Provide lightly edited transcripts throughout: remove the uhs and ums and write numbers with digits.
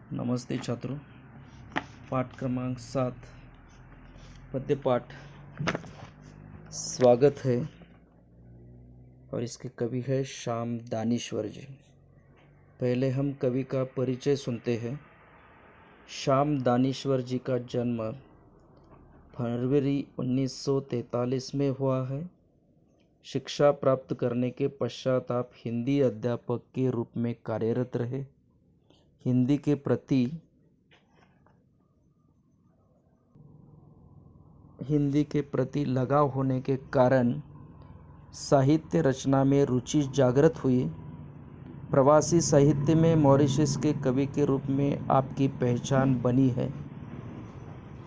नमस्ते छात्रों। पाठ क्रमांक 7 पद्य पाठ स्वागत है और इसके कवि है श्याम दानेश्वर जी। पहले हम कवि का परिचय सुनते हैं। श्याम दानेश्वर जी का जन्म फरवरी 1943 में हुआ है। शिक्षा प्राप्त करने के पश्चात आप हिंदी अध्यापक के रूप में कार्यरत रहे। हिंदी के प्रति लगाव होने के कारण साहित्य रचना में रुचि जागृत हुई। प्रवासी साहित्य में मॉरिशस के कवि के रूप में आपकी पहचान बनी है।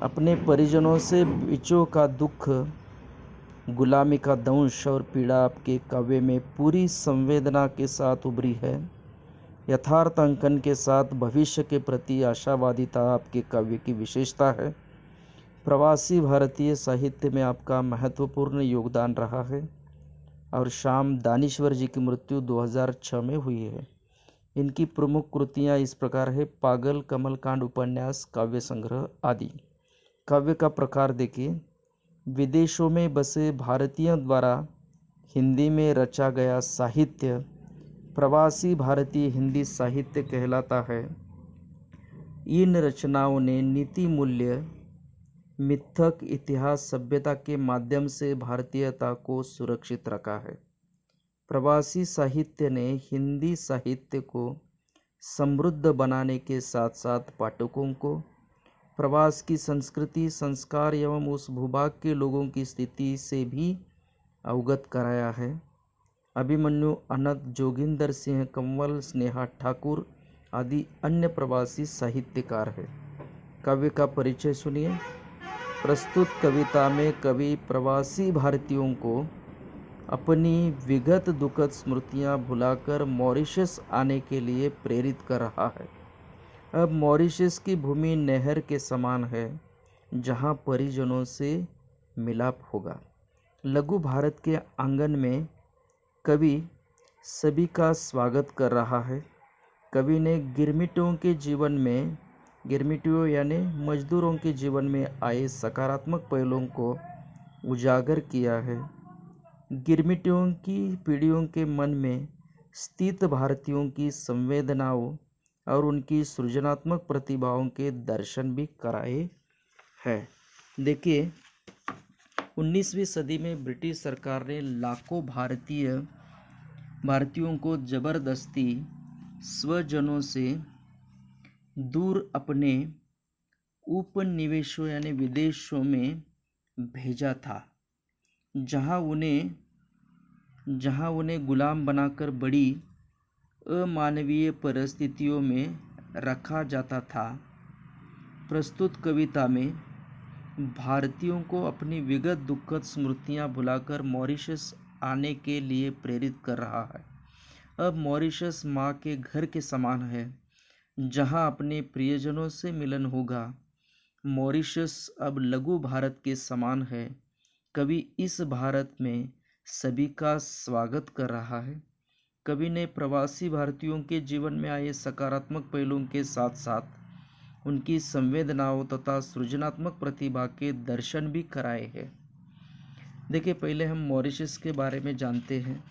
अपने परिजनों से बिछो का दुख, गुलामी का दंश और पीड़ा आपके काव्य में पूरी संवेदना के साथ उभरी है। यथार्थ अंकन के साथ भविष्य के प्रति आशावादिता आपके काव्य की विशेषता है। प्रवासी भारतीय साहित्य में आपका महत्वपूर्ण योगदान रहा है और श्याम दानेश्वर जी की मृत्यु 2006 में हुई है। इनकी प्रमुख कृतियाँ इस प्रकार है: पागल, कमलकांड, उपन्यास, काव्य संग्रह आदि। काव्य का प्रकार देखिए। विदेशों में बसे भारतीयों द्वारा हिंदी में रचा गया साहित्य प्रवासी भारतीय हिंदी साहित्य कहलाता है। इन रचनाओं ने नीति, मूल्य, मिथक, इतिहास, सभ्यता के माध्यम से भारतीयता को सुरक्षित रखा है। प्रवासी साहित्य ने हिंदी साहित्य को समृद्ध बनाने के साथ साथ पाठकों को प्रवास की संस्कृति, संस्कार एवं उस भूभाग के लोगों की स्थिति से भी अवगत कराया है। अभिमन्यु, अनंत, जोगिंदर सिंह, कंवल, स्नेहा ठाकुर आदि अन्य प्रवासी साहित्यकार हैं। काव्य का परिचय सुनिए। प्रस्तुत कविता में कवि प्रवासी भारतीयों को अपनी विगत दुखद स्मृतियां भुलाकर मॉरिशस आने के लिए प्रेरित कर रहा है। अब मॉरिशस की भूमि नहर के समान है जहां परिजनों से मिलाप होगा। लघु भारत के आंगन में कवि सभी का स्वागत कर रहा है। कवि ने गिरमिटियों यानी मजदूरों के जीवन में आए सकारात्मक पहलुओं को उजागर किया है। गिरमिटियों की पीढ़ियों के मन में स्थित भारतीयों की संवेदनाओं और उनकी सृजनात्मक प्रतिभाओं के दर्शन भी कराए हैं। देखिए, 19वीं सदी में ब्रिटिश सरकार ने लाखों भारतीयों को जबरदस्ती स्वजनों से दूर अपने उपनिवेशों यानी विदेशों में भेजा था, जहां उन्हें गुलाम बनाकर बड़ी अमानवीय परिस्थितियों में रखा जाता था। प्रस्तुत कविता में भारतीयों को अपनी विगत दुखद स्मृतियां भुलाकर मॉरिशस आने के लिए प्रेरित कर रहा है। अब मॉरिशस माँ के घर के समान है जहां अपने प्रियजनों से मिलन होगा। मॉरिशस अब लघु भारत के समान है। कवि इस भारत में सभी का स्वागत कर रहा है। कवि ने प्रवासी भारतीयों के जीवन में आए सकारात्मक पहलुओं के साथ साथ उनकी संवेदनाओं तथा सृजनात्मक प्रतिभा के दर्शन भी कराए हैं। देखिए, पहले हम मॉरिशस के बारे में जानते हैं।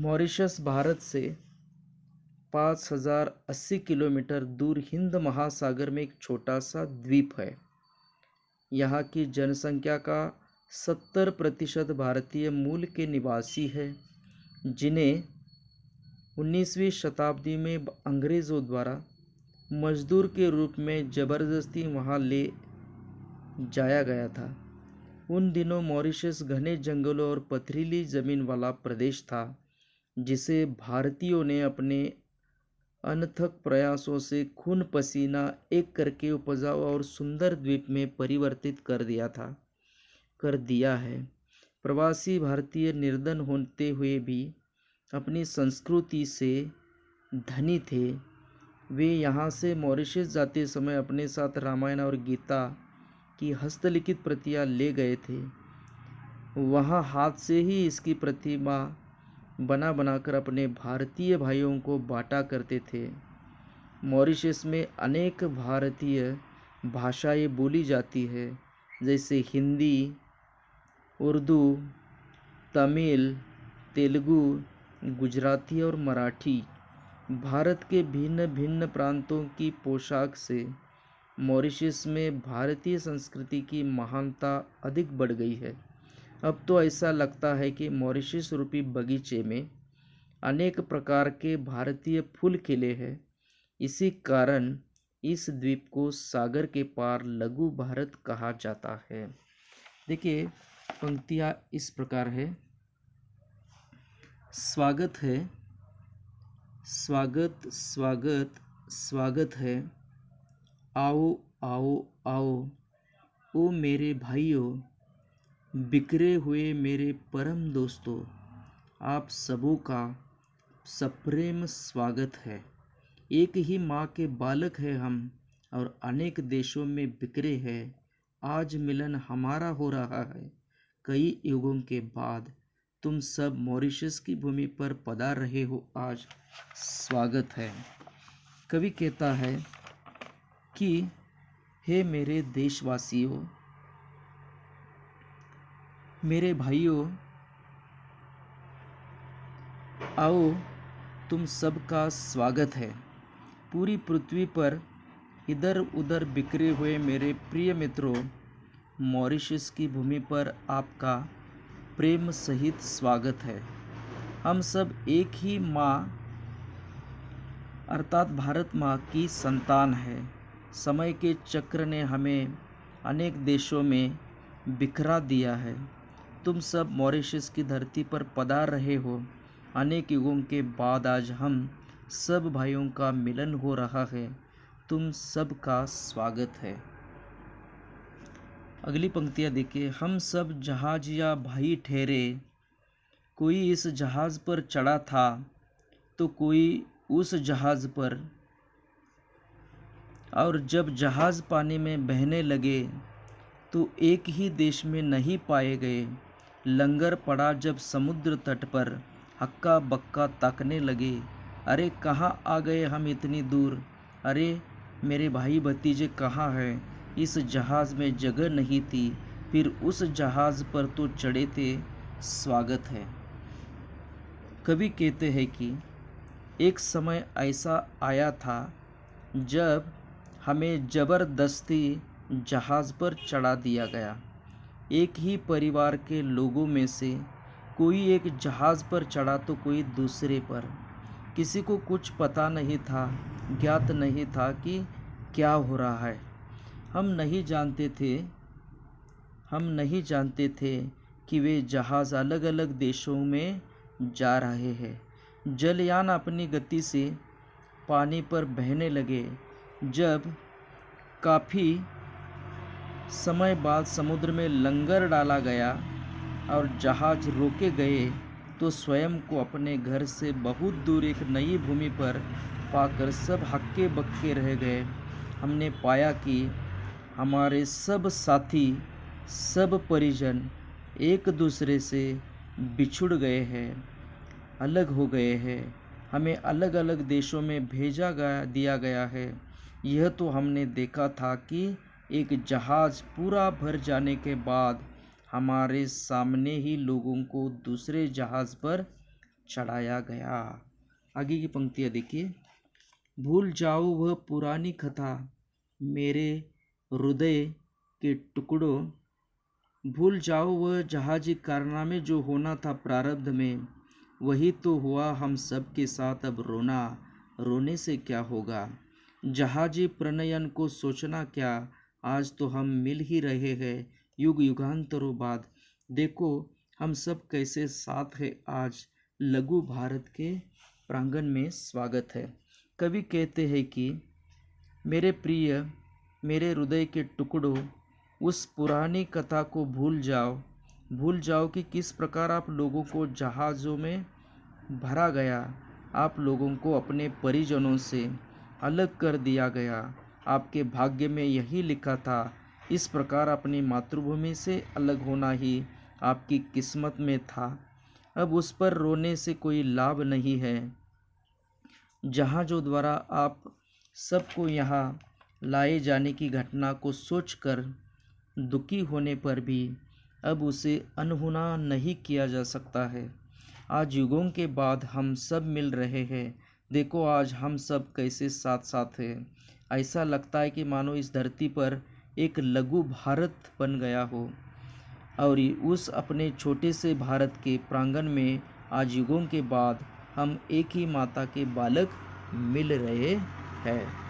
मॉरिशस भारत से 5080 किलोमीटर दूर हिंद महासागर में एक छोटा सा द्वीप है। यहाँ की जनसंख्या का 70% भारतीय मूल के निवासी है, जिन्हें 19वीं शताब्दी में अंग्रेज़ों द्वारा मजदूर के रूप में ज़बरदस्ती वहाँ ले जाया गया था। उन दिनों मॉरिशस घने जंगलों और पथरीली ज़मीन वाला प्रदेश था, जिसे भारतीयों ने अपने अनथक प्रयासों से खून पसीना एक करके उपजाऊ और सुंदर द्वीप में परिवर्तित कर दिया है। प्रवासी भारतीय निर्धन होते हुए भी अपनी संस्कृति से धनी थे। वे यहाँ से मॉरिशस जाते समय अपने साथ रामायण और गीता की हस्तलिखित प्रतियां ले गए थे। वहाँ हाथ से ही इसकी प्रतिमा बनाकर अपने भारतीय भाइयों को बांटा करते थे। मॉरिशस में अनेक भारतीय भाषाएं बोली जाती है, जैसे हिंदी, उर्दू, तमिल, तेलुगु, गुजराती और मराठी। भारत के भिन्न भिन्न प्रांतों की पोशाक से मॉरिशस में भारतीय संस्कृति की महानता अधिक बढ़ गई है। अब तो ऐसा लगता है कि मॉरिशस रूपी बगीचे में अनेक प्रकार के भारतीय फूल खिले हैं। इसी कारण इस द्वीप को सागर के पार लघु भारत कहा जाता है। देखिए, पंक्तियाँ इस प्रकार है। स्वागत है, स्वागत स्वागत स्वागत है, आओ आओ आओ, ओ मेरे भाइयों, बिखरे हुए मेरे परम दोस्तों, आप सबों का सप्रेम स्वागत है। एक ही माँ के बालक हैं हम और अनेक देशों में बिखरे हैं। आज मिलन हमारा हो रहा है। कई युगों के बाद तुम सब मॉरिशस की भूमि पर पधार रहे हो, आज स्वागत है। कवि कहता है कि हे मेरे देशवासियों, मेरे भाइयों, आओ, तुम सबका स्वागत है। पूरी पृथ्वी पर इधर उधर बिखरे हुए मेरे प्रिय मित्रों, मॉरिशस की भूमि पर आपका प्रेम सहित स्वागत है। हम सब एक ही माँ अर्थात भारत माँ की संतान है। समय के चक्र ने हमें अनेक देशों में बिखरा दिया है। तुम सब मॉरिशस की धरती पर पधार रहे हो। अनेक युगों के बाद आज हम सब भाइयों का मिलन हो रहा है। तुम सब का स्वागत है। अगली पंक्तियाँ देखिए। हम सब जहाजिया भाई ठहरे, कोई इस जहाज़ पर चढ़ा था तो कोई उस जहाज़ पर, और जब जहाज़ पानी में बहने लगे तो एक ही देश में नहीं पाए गए। लंगर पड़ा जब समुद्र तट पर, हक्का बक्का ताकने लगे, अरे कहाँ आ गए हम इतनी दूर, अरे मेरे भाई भतीजे कहाँ हैं। इस जहाज़ में जगह नहीं थी, फिर उस जहाज़ पर तो चढ़े थे, स्वागत है। कवि कहते हैं कि एक समय ऐसा आया था जब हमें ज़बरदस्ती जहाज़ पर चढ़ा दिया गया। एक ही परिवार के लोगों में से कोई एक जहाज़ पर चढ़ा तो कोई दूसरे पर। किसी को कुछ पता नहीं था, ज्ञात नहीं था कि क्या हो रहा है। हम नहीं जानते थे कि वे जहाज़ अलग अलग देशों में जा रहे हैं। जलयान अपनी गति से पानी पर बहने लगे। जब काफ़ी समय बाद समुद्र में लंगर डाला गया और जहाज़ रोके गए तो स्वयं को अपने घर से बहुत दूर एक नई भूमि पर पाकर सब हक्के बक्के रह गए। हमने पाया कि हमारे सब साथी, सब परिजन एक दूसरे से बिछुड़ गए हैं, अलग हो गए हैं। हमें अलग अलग देशों में दिया गया है। यह तो हमने देखा था कि एक जहाज़ पूरा भर जाने के बाद हमारे सामने ही लोगों को दूसरे जहाज़ पर चढ़ाया गया। आगे की पंक्तियाँ देखिए। भूल जाओ वह पुरानी कथा, मेरे हृदय के टुकड़ों, भूल जाओ वह जहाजी कारनामे जो होना था प्रारब्ध में, वही तो हुआ हम सब के साथ। अब रोने से क्या होगा। जहाजी प्रणयन को सोचना क्या, आज तो हम मिल ही रहे हैं युग युगांतरों बाद। देखो हम सब कैसे साथ हैं आज, लघु भारत के प्रांगण में स्वागत है। कवि कहते हैं कि मेरे प्रिय, मेरे हृदय के टुकड़ों, उस पुरानी कथा को भूल जाओ कि किस प्रकार आप लोगों को जहाज़ों में भरा गया, आप लोगों को अपने परिजनों से अलग कर दिया गया। आपके भाग्य में यही लिखा था। इस प्रकार अपनी मातृभूमि से अलग होना ही आपकी किस्मत में था। अब उस पर रोने से कोई लाभ नहीं है। जहाज़ों द्वारा आप सबको यहाँ लाए जाने की घटना को सोचकर दुखी होने पर भी अब उसे अनहोना नहीं किया जा सकता है। आज युगों के बाद हम सब मिल रहे हैं। देखो आज हम सब कैसे साथ साथ हैं। ऐसा लगता है कि मानो इस धरती पर एक लघु भारत बन गया हो और उस अपने छोटे से भारत के प्रांगण में आज युगों के बाद हम एक ही माता के बालक मिल रहे हैं।